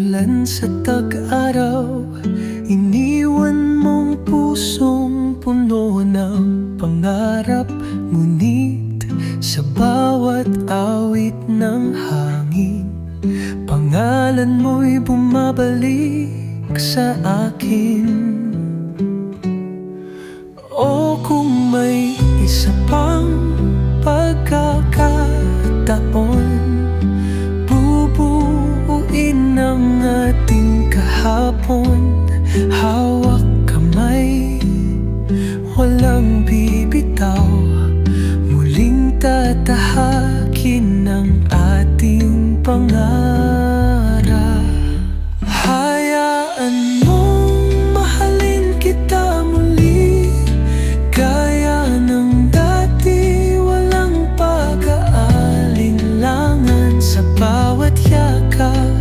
Ulan sa tag-araw, iniwan mong pusong puno ng pangarap. Ngunit sa bawat awit ng hangin, pangalan mo'y bumabalik sa akin. O kung may isa pang pagkakataon, bubuuin ang ating kahapon. Hawak kamay, walang bibitaw, muling tatahakin ang ating pangarap. Hayaan mong mahalin kita muli, gaya ng dati, walang pag-aalinlangan. Sa bawat yakap,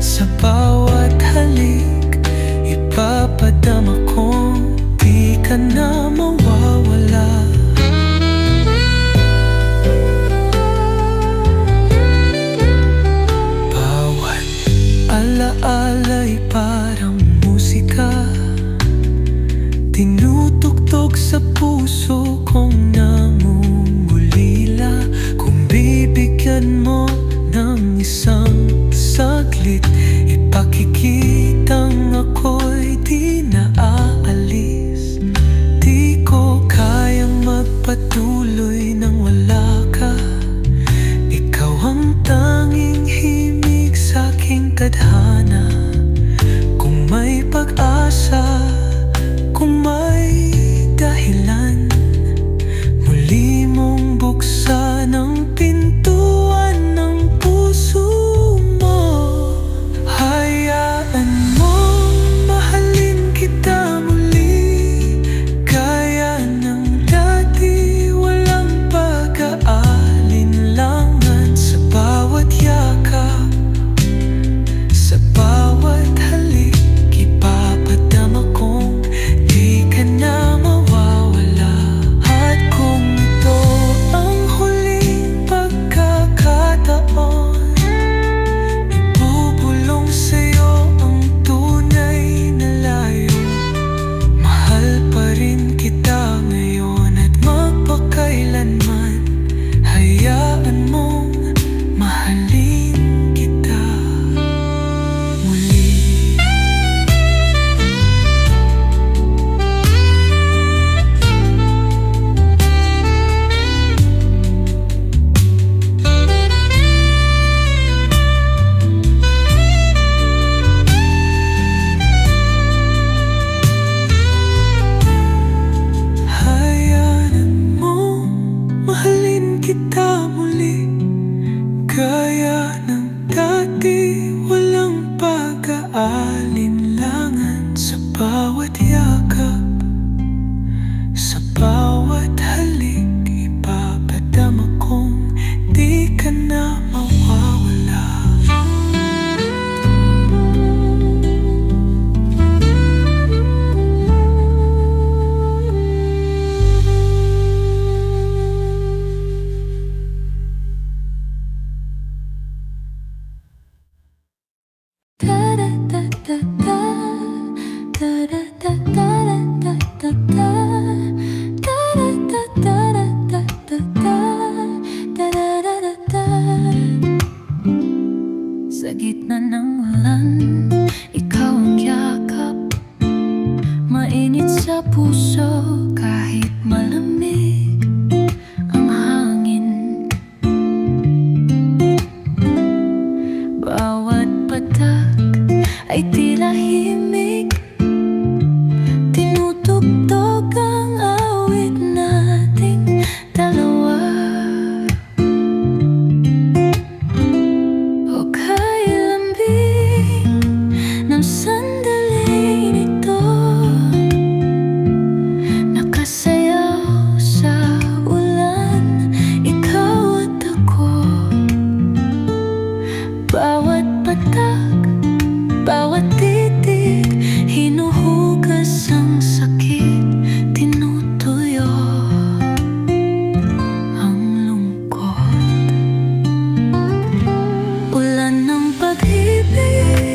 sa bawat halik, ipapadama kong di ka na mawawala. Bawat alaala'y parang musika, tinutugtog sa puso kong nangungulila. Kung bibigyan mo ng isang saglit, ipakikitang ako'y di na aalis. Di ko kayang magpatuloy nang wala ka. Ikaw ang tanging himig sa'king tadhana. Kung may pag-asa, kung may dahilan, muli mong buksan ang pintuan ng puso mo. Hayaan mong mahalin kita muli, gaya ng dati, walang pag-aalinlangan. Sa bawat yakap, sa bawat halik, ipapadama kong di ka na mawawala. At kung ito ang huling pagkakataon, ibubulong sa'yo ang tunay na layo. Mahal pa rin kita ngayon at magpakailanman. Hayaan mong mahalin kita muli. Hayaan mong mahalin kita muli, gaya ng dati, walang pag-aalinlangan. Sa bawat yakap, sa bawat halik, ipapadama kong di ka na mawawala. Sa gitna ng ulan, ikaw ang yakap, mainit sa puso kahit malamig ang hangin. Bawat patak ay tila himig, tinutugtog ang awit nating dalawa. O kailambing ng sandaling ito, nakasayaw sa ulan, ikaw at ako. Bawat patak, bawat titig, hinuhugas ang sakit, tinutuyo ang lungkot. Ulan ng pag-ibig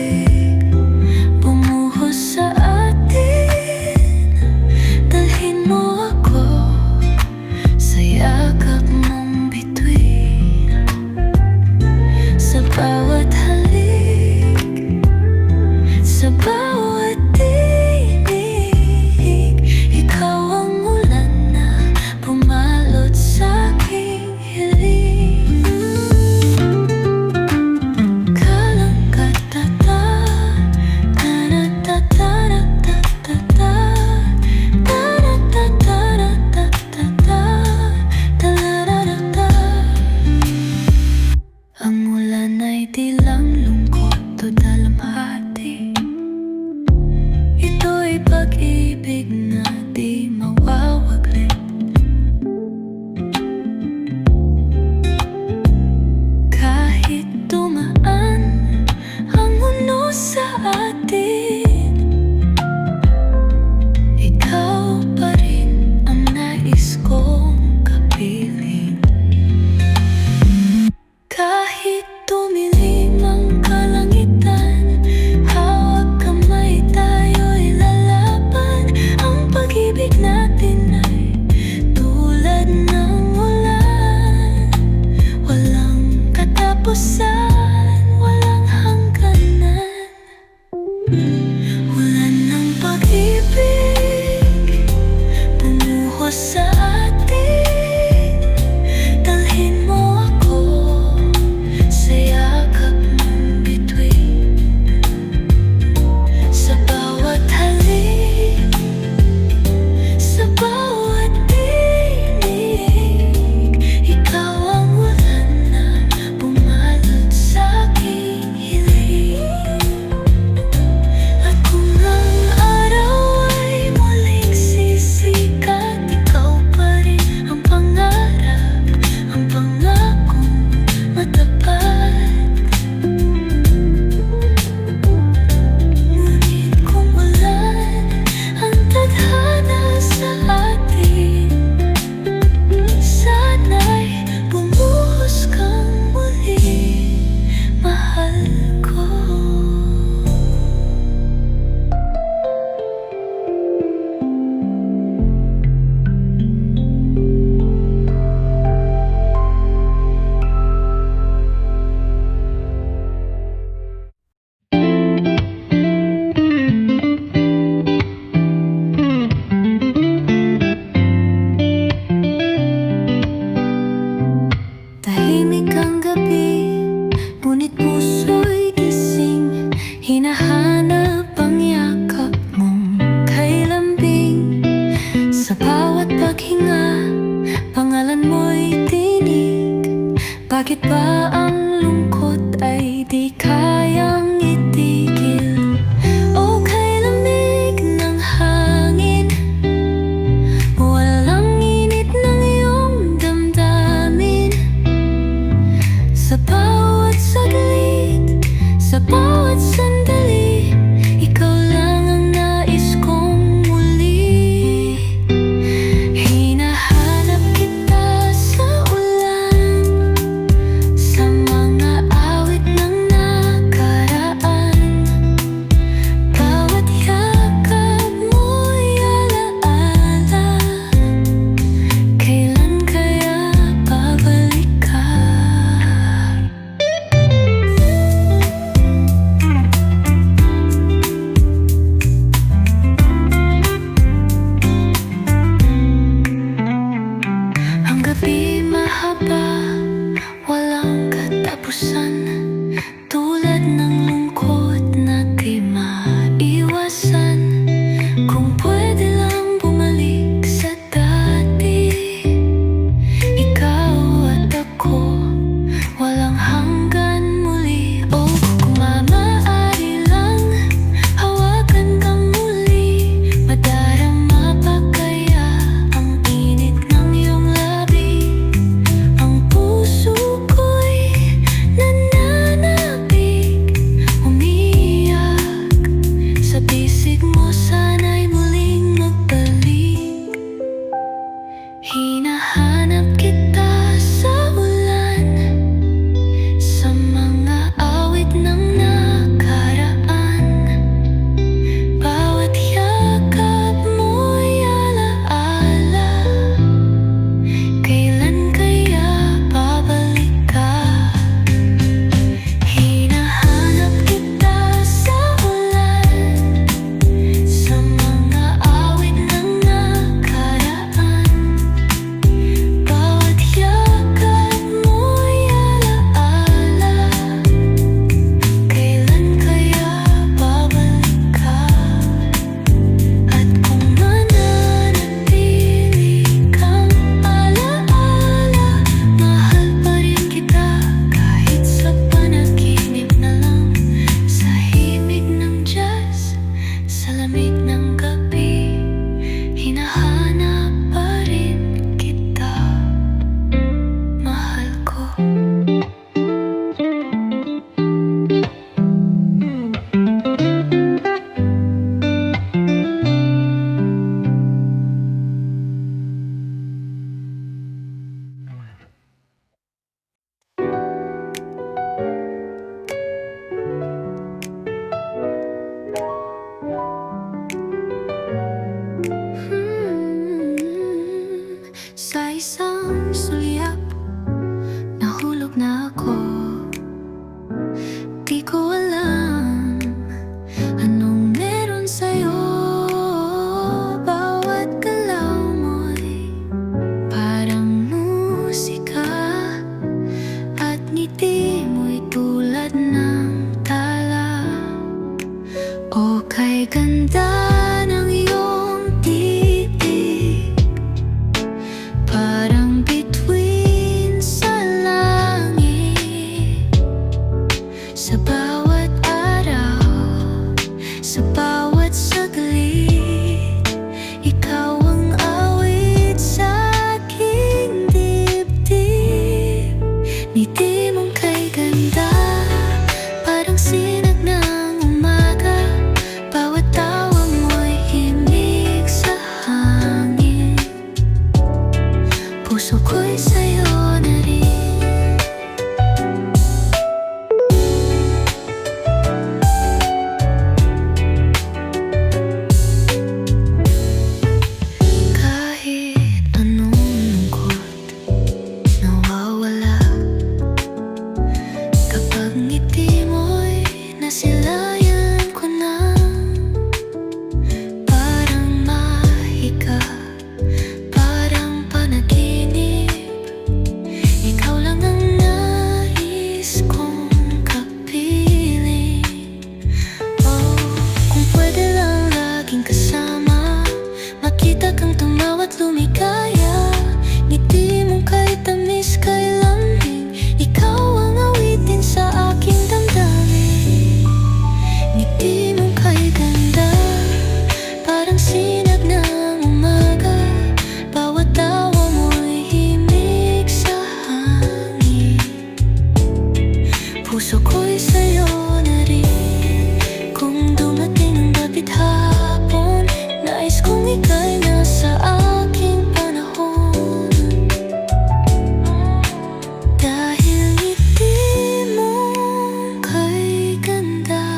dalamhati. Ito'y pag-ibig na di mawawaglit. Kahit dumaan ang mundo sa atin, ikaw pa rin ang nais kong kapiling. Kahit tumilim ang kalangitan, Kay ganda ng iyong titig, parang bituin sa langit. Sa bawat araw, sa bawat saglit, ikaw ang awit sa aking dibdib. Ngiti mong kay ganda, parang sinag ng umaga. Bawat tawa mo'y himig sa hangin. Puso ko'y sa'yo na rin. Kahit anong lungkot nawawala kapag ngiti mo'y nasilayan ko na. Parang mahika, parang panaginip, ikaw lang ang nais kong kapiling. Oh, kung pwede lang laging kasama, makita kang tumawa't lumigaya. Ngiti mong kay tamis, kay lambing, ikaw ang awitin sa aking damdamin. Ngiti mong kay ganda, parang sinag ng umaga. Bawat tawa mo'y himig sa hangin. Puso ko'y sa'yo na rin. Kung dumating ang gabit hapon, nais kong ika'y nasa aking panahon. Dahil ngiti mong kay ganda,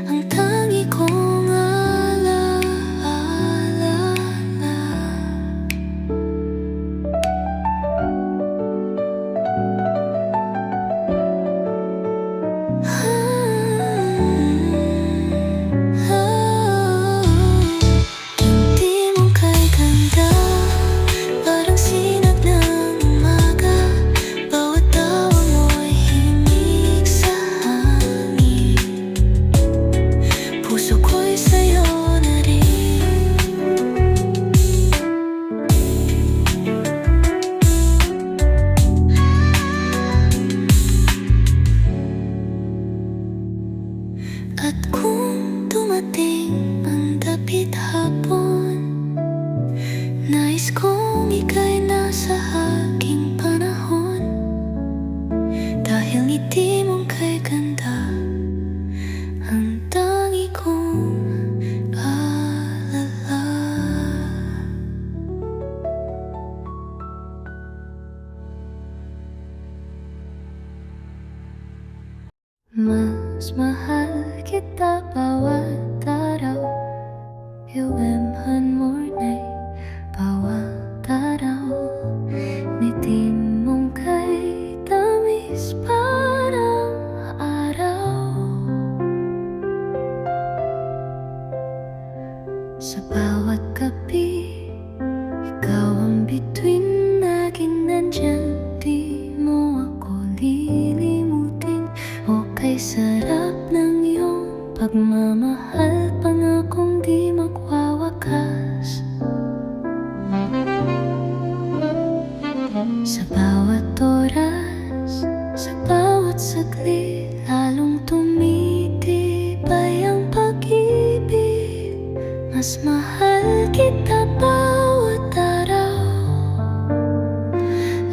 ang tangi kong ala-ala. Ngiti mong kay ganda, parang sinag ng umaga. Bawat tawa mo'y himig sa hangin. Puso ko'y sa'yo na rin. At kung dumating ang dapit hapon, nais kong ika'y nasa aking panahon. Dahil ngiti mong kay ganda, ang tangi kong alala. Mas mahal kita bawat araw, iwemhan mornay bawat araw. Ngiti mong kay tamis, parang araw. Sa bawat gabi, ikaw ang bituin, laging nandyan. Di mo ako lilimutin. O kay sarap ng iyong pagmamahal, pangakong di magwawakas. Sa bawat oras, sa bawat saglit, lalong tumitibay ang pag-ibig. Mas mahal kita bawat araw,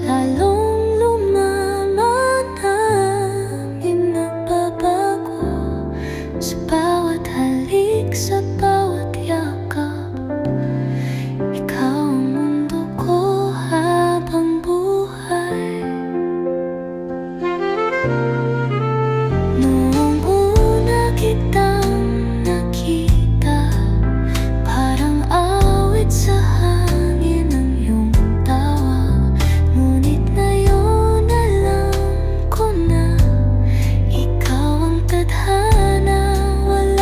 lalong lumaman aming nagbabago. Sa bawat halik, sa bawat yakap, ikaw ang mundo ko habang buhay. Noong una kitang nakita, parang awit sa hangin ang iyong tawa. Ngunit ngayon alam ko na, ikaw ang tadhana, walang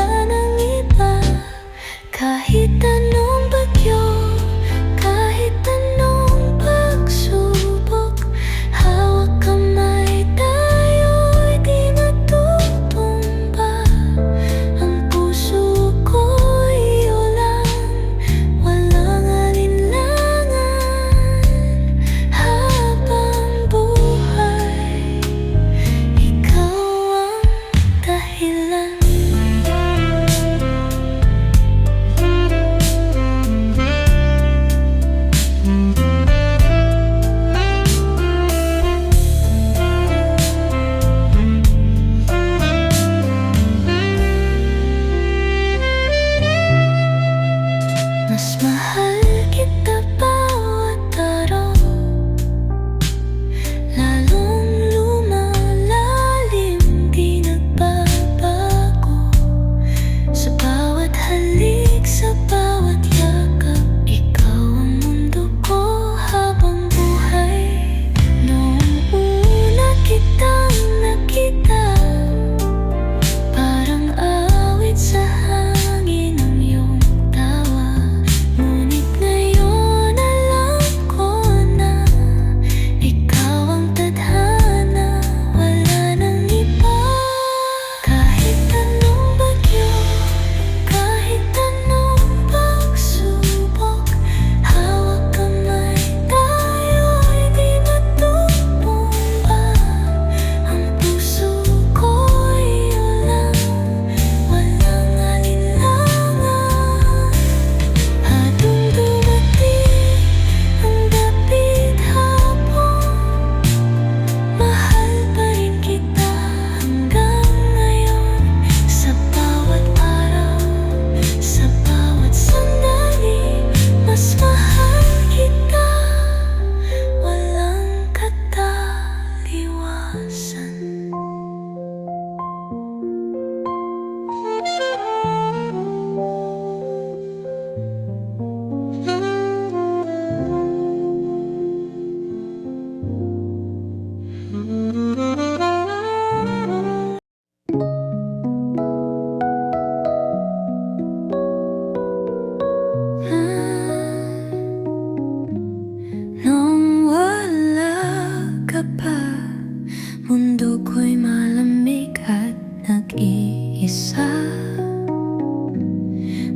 isa.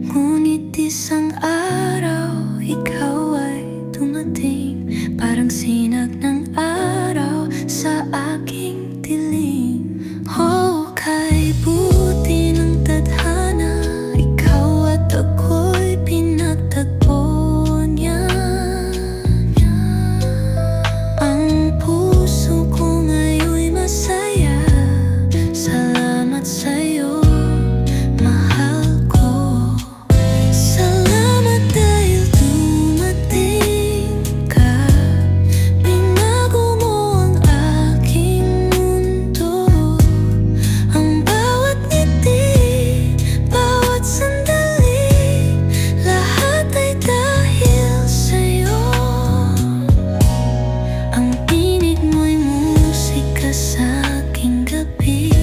Ngunit isang araw, ikaw ay dumating, parang sinag ng araw sa aking dilim. Oh, kay buti ng tadhana, ikaw at ako'y pinagtagpo niya. Ang puso ko ngayon'y masaya. Salamat sa'yo, mahal ko. Salamat dahil dumating ka. Binago mo ang aking mundo. Ang bawat ngiti, bawat sandali, lahat ay dahil sa'yo. Ang tinig mo'y musika sa aking gabi.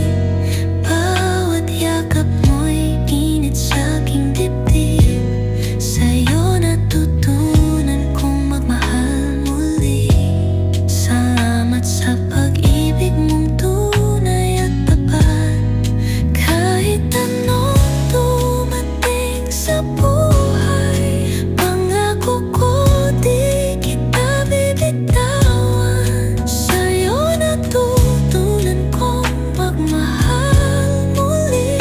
Bawat yakap mo'y init sa aking dibdib. Sa'yo natutunan kong magmahal muli. Salamat sa pag-ibig mong tunay at tapat. Kahit anong dumating sa buhay, pangako ko di kita bibitawan. Sa'yo natutunan kong magmahal muli.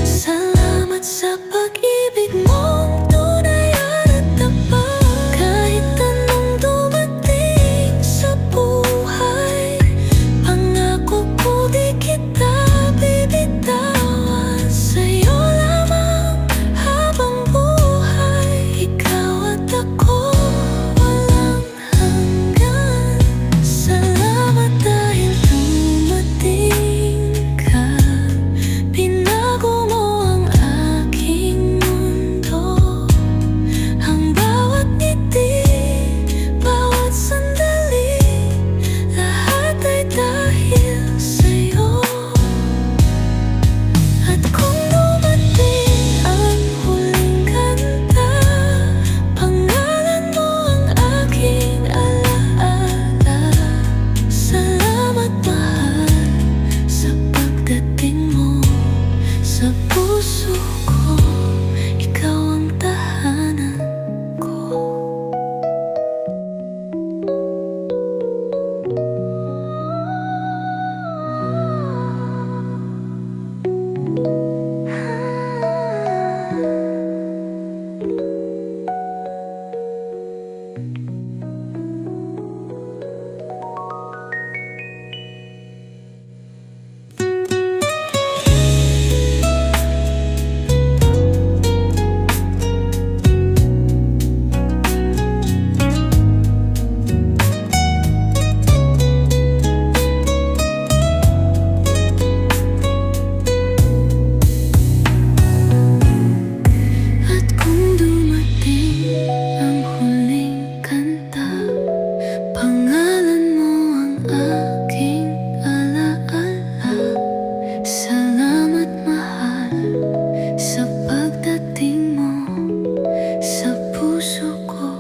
Salamat sa pag-ibig mong tunay at tapat. Kahit anong dumating sa buhay, pangako ko di kita bibitawan. Sa'yo lamang habang buhay, ikaw at ako walang hanggan. Salamat dahil dumating ka. Binago mo ang aking mundo. Ang bawat ngiti, bawat sandali, lahat ay dahil sa'yo. At kung dumating ang huling kanta, pangalan mo ang aking alaala. Salamat mahal sa pagdating mo sa puso ko. Ikaw ang tahanan ko. At kung dumating ang huling kanta, pangalan mo ang aking alaala. Salamat mahal sa pagdating mo sa puso ko.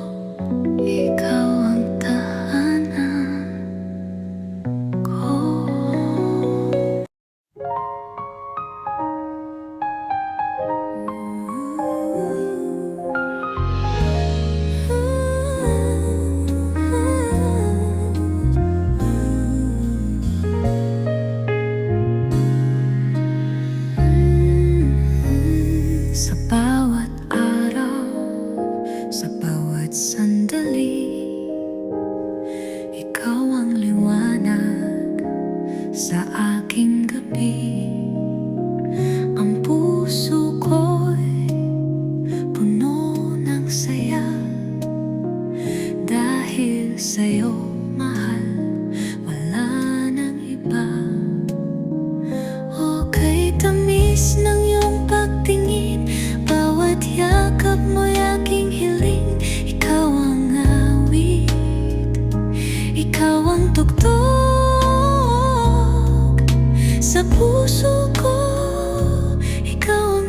Ikaw ang tahanan ko. Sa bawat araw, sa bawat sandali, ikaw ang liwanag sa aking gabi. Ang puso ko'y puno ng saya. Dahil sa'yo, mahal, wala nang iba. O kay tamis ng iyong pagtingin, bawat yakap mo'y aking hiling. Ikaw ang awit, ikaw ang tugtog sa puso ko. Ikaw ang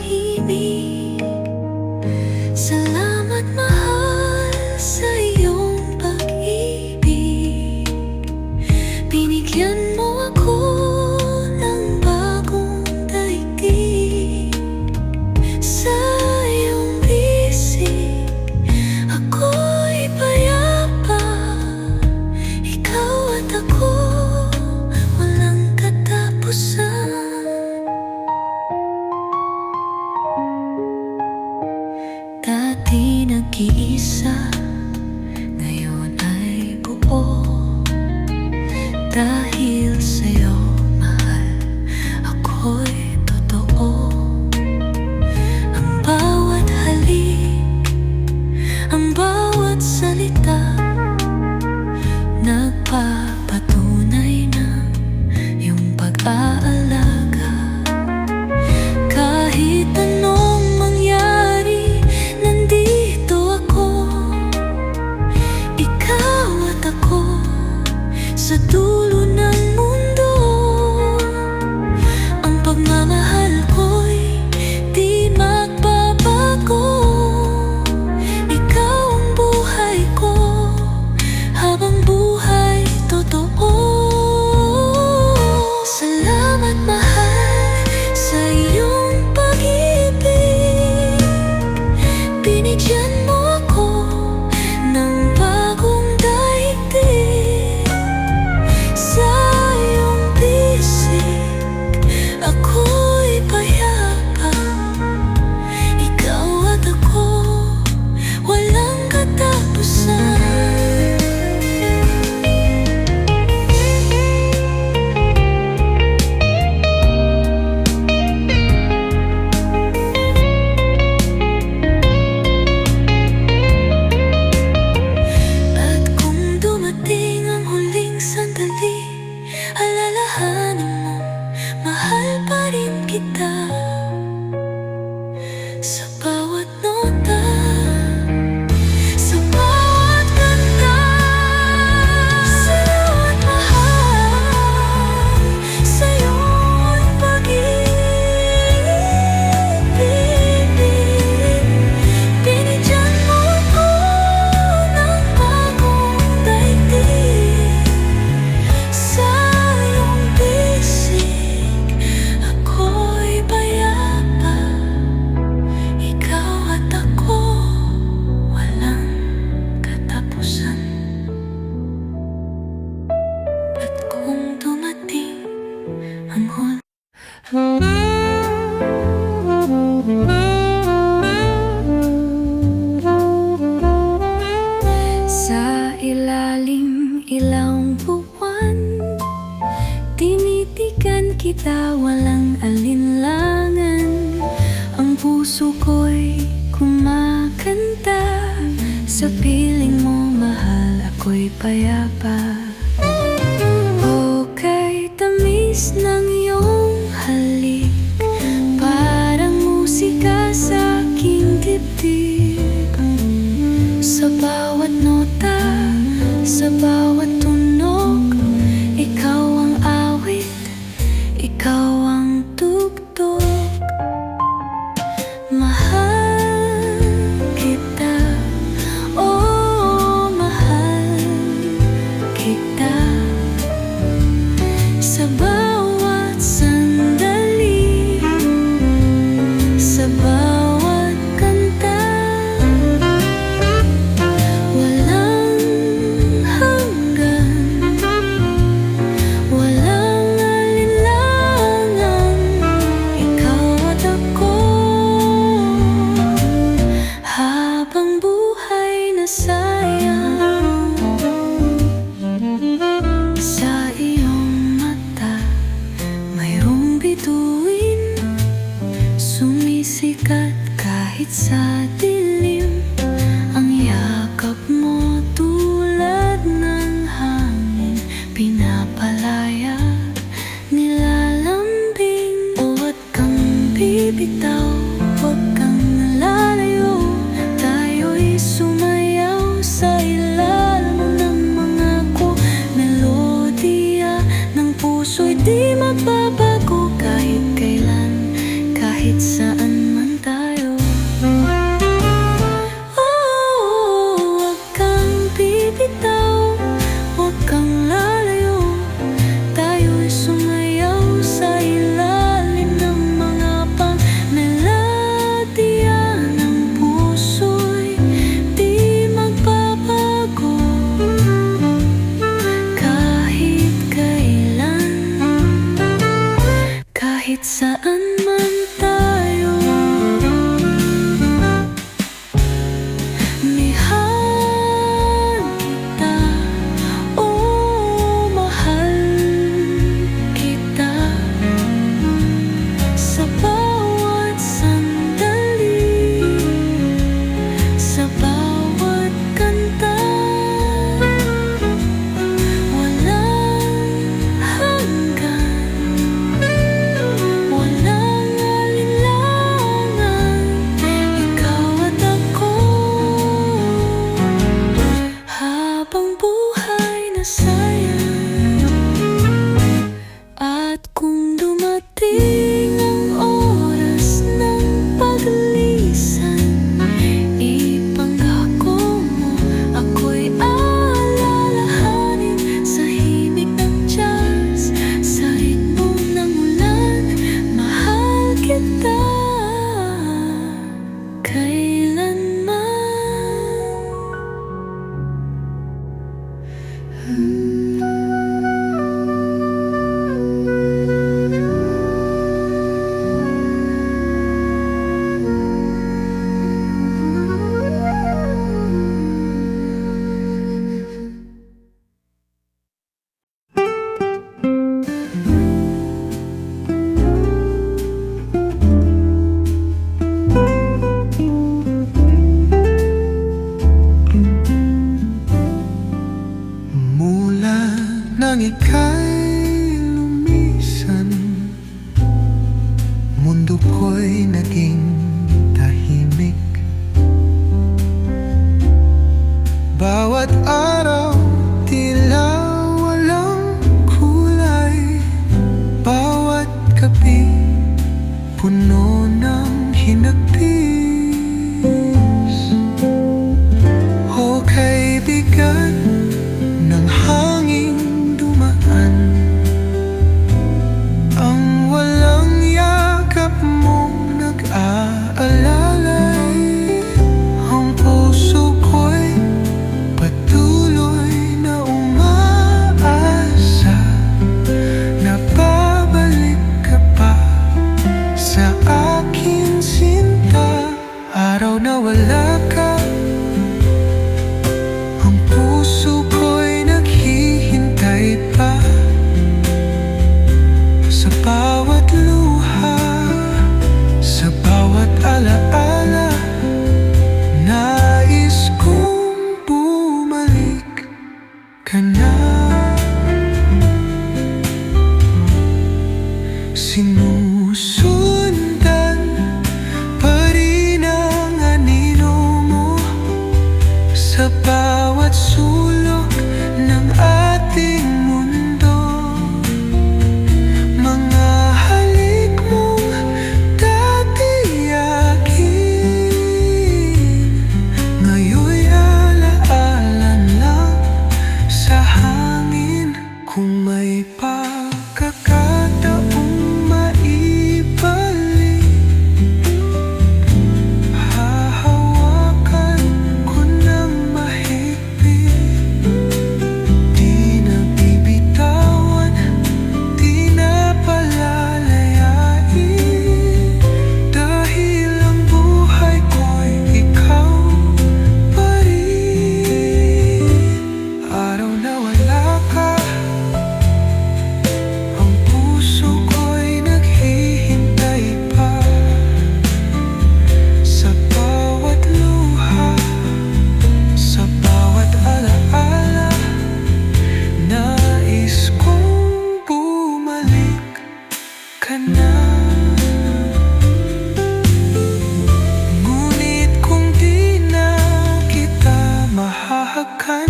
nag-iisa, ngayon ay buo. Dahil sa'yo, mahal, ako'y totoo. Ang bawat halik, ang bawat salita, nagpapatunay ng iyong pag-aalaga. Kahit anong mangyari, nandito ako. Ikaw at ako sa dulo ng mundo. Ang pagmamahal ko'y di magbabago. Ikaw ang buhay ko, habang buhay totoo. Salamat mahal sa iyong pag-ibig. Binigyan mo ako ng bagong daigdig. Sa iyong bisig, ako'y payapa. Ikaw at ako, walang katapusan. At kung dumating ang huling sandali, alalahanin mo, mahal pa rin kita. Sa bawat nota, sa bawat kanta. Salamat mahal sa iyong pag-ibig. Binigyan mo ako ng bagong daigdig. Sa iyong bisig, ako'y payapa. Ikaw at ako, walang katapusan. At kung dumating ang sa ilalim ilang buwan, tinitigan kita walang alinlangan. Ang puso ko'y kumakanta, sa piling mo mahal ako'y payapa. Okay, tamis ng iyong halik, parang musika sa aking dibdib. Sa bawat nota, sa bawat tunog, ikaw ang awit, ikaw ang tugtog. Mahal kita, oh mahal kita. Sa bawat sandali, sa bawat kanta, walang hanggan, walang alinlangan. Ikaw at ako, habang buhay na sayang. Sa iyong mata, mayroong bituin, sumisikat kahit sa dilim. Ang yakap mo tulad ng hangin, pinapalaya, nilalambing. Huwag kang bibitaw, huwag kang lalayo. Tayo'y sumayaw sa ilalim ng mga melodiya ng puso'y di magbabago. Kahit kailan, kahit saan man tayo. Huwag kang bibitaw, huwag kang lalayo. Tayo'y sumayaw sa ilalim ng mga melodiya kita kailanman. Mula nang ika'y lumisan, mundo ko'y naging tahimik. Bawat araw tila walang kulay, bawat gabi puno ng hinagpis. O kaibigan ng hanging dumaan, ang walang yakap mong nag-aalalay. Ang puso ko'y patuloy na umaasa na babalik ka pa sa akin sinta. Araw na wala ka, ang puso ko'y naghihintay pa. Sa bawat luha, sa bawat alaala, nais kong bumalik ka na. Sinusundan pa rin ang anino mo sa bawat sulok ng ating mundo. Mga halik mong dati yakin, ngayon'y alaala lang sa hangin. Kung may pagkakataong maibalik, hahawakan ko ng mahigpit. Di na bibitawan, di na palalayain, dahil ang buhay ko'y ikaw pa rin. Araw na wala ka, ang puso ko'y naghihintay pa. Sa bawat luha, sa bawat alaala, nais kong bumalik ka na. Ngunit kung di na kita mahahagan,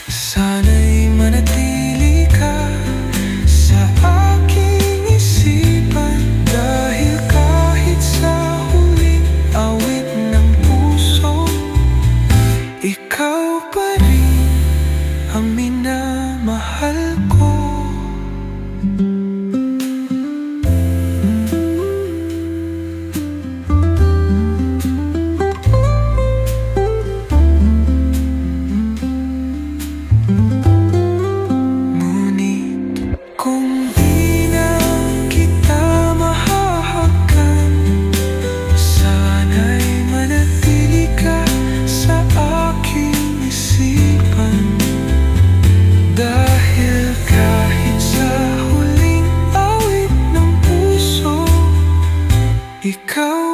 sana'y manatili ka sa aking isipan. Dahil kahit sa huling awit ng puso, ikaw pa rin ang minamahal ko. Ngunit kung di na kita mahahagan, sana'y manatili ka sa aking isipan. Dahil kahit sa huling awit ng puso, ikaw